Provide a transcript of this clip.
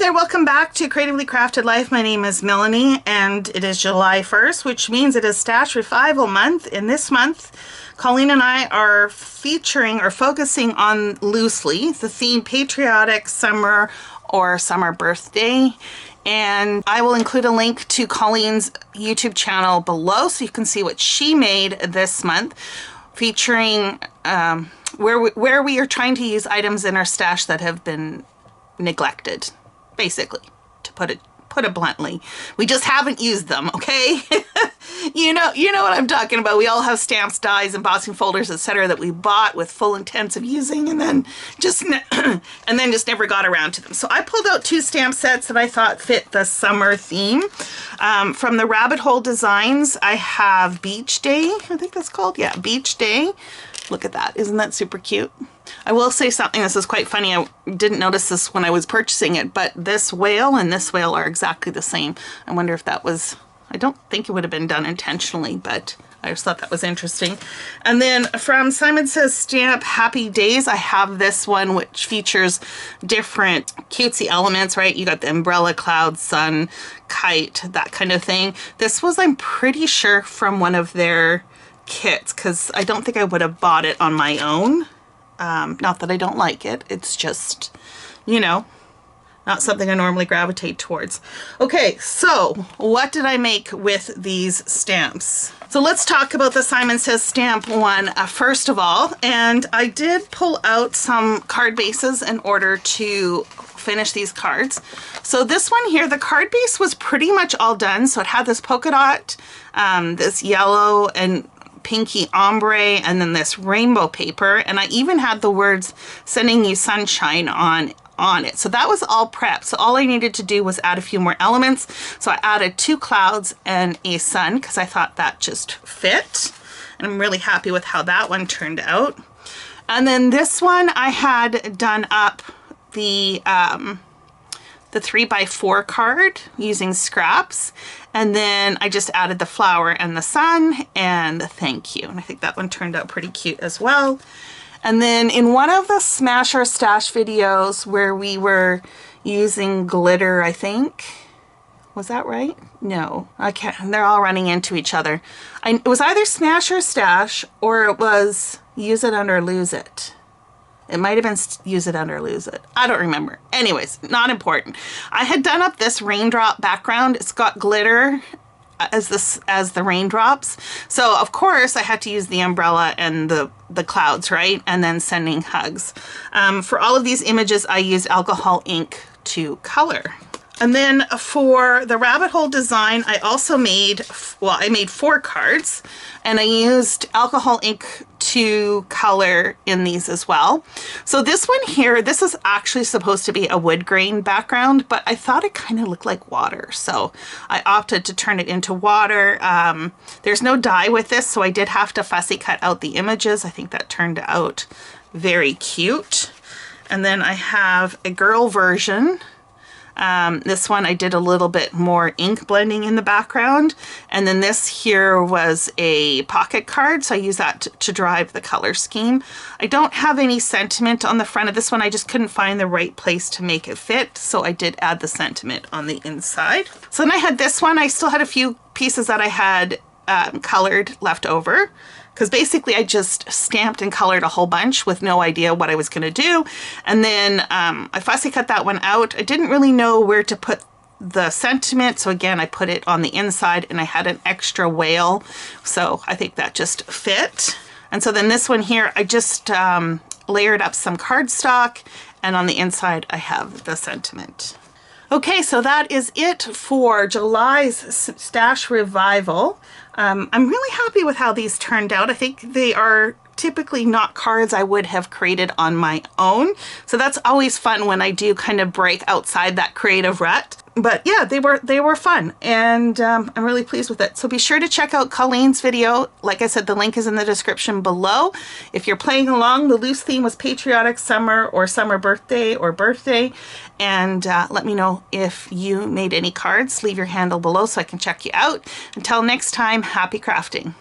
there, welcome back to Creatively Crafted Life. My name is Melanie and it is July 1st, which means it is Stash Revival month. In this month, Colleen and I are featuring or focusing on loosely the theme Patriotic, Summer, or Summer Birthday. And I will include a link to Colleen's YouTube channel below so you can see what she made this month, featuring where we are trying to use items in our stash that have been neglected, basically, to put it bluntly. We just haven't used them, okay? you know what I'm talking about. We all have stamps, dies, embossing folders, etc. that we bought with full intents of using and then just never got around to them. So I pulled out two stamp sets that I thought fit the summer theme. From the Rabbit Hole Designs, I have Beach Day, I think that's called. Yeah, Beach Day. Look at that. Isn't that super cute? I will say something, this is quite funny. I didn't notice this when I was purchasing it, but this whale and this whale are exactly the same. I wonder if that was, I don't think it would have been done intentionally, but I just thought that was interesting. And then from Simon Says Stamp Happy Days, I have this one which features different cutesy elements, right? You got the umbrella, cloud, sun, kite, that kind of thing. This was, I'm pretty sure, from one of their kits, because I don't think I would have bought it on my own. Not that I don't like it, it's just, you know, not something I normally gravitate towards. Okay, so what did I make with these stamps? So let's talk about the Simon Says Stamp one first of all. And I did pull out some card bases in order to finish these cards. So this one here, the card base was pretty much all done. So it had this polka dot, this yellow and pinky ombre, and then this rainbow paper, and I even had the words "sending you sunshine" on it. So that was all prepped. So all I needed to do was add a few more elements. So I added two clouds and a sun because I thought that just fit, and I'm really happy with how that one turned out. And then this one I had done up the 3x4 card using scraps, and then I just added the flower and the sun and the thank you, and I think that one turned out pretty cute as well. And then in one of the Smash or Stash videos where we were using glitter, I think, was that right? No, I can't, they're all running into each other. It was either Smash or Stash, or it was Use It Under Lose It. It might have been Use It Under Lose It. I don't remember. Anyways, not important. I had done up this raindrop background. It's got glitter as the raindrops. So of course I had to use the umbrella and the clouds, right? And then sending hugs. For all of these images, I used alcohol ink to color. And then for the Rabbit Hole design, I also made, well, I made 4 cards, and I used alcohol ink to color in these as well. So this one here, this is actually supposed to be a wood grain background, but I thought it kind of looked like water, so I opted to turn it into water. There's no dye with this, so I did have to fussy cut out the images. I think that turned out very cute. And then I have a girl version. This one I did a little bit more ink blending in the background, and then this here was a pocket card, so I use that to drive the color scheme. I don't have any sentiment on the front of this one. I just couldn't find the right place to make it fit, so I did add the sentiment on the inside. So then I had this one. I still had a few pieces that I had colored left over, because basically I just stamped and colored a whole bunch with no idea what I was going to do. And then I fussy cut that one out. I didn't really know where to put the sentiment, so again I put it on the inside, and I had an extra whale, so I think that just fit. And so then this one here, I just layered up some cardstock, and on the inside I have the sentiment. Okay, so that is it for July's Stash Revival. I'm really happy with how these turned out. I think they are typically not cards I would have created on my own. So that's always fun when I do kind of break outside that creative rut. But yeah, they were fun, and I'm really pleased with it. So be sure to check out Colleen's video. Like I said, the link is in the description below. If you're playing along, the loose theme was Patriotic, Summer, or Summer Birthday, or Birthday. And let me know if you made any cards. Leave your handle below so I can check you out. Until next time, happy crafting.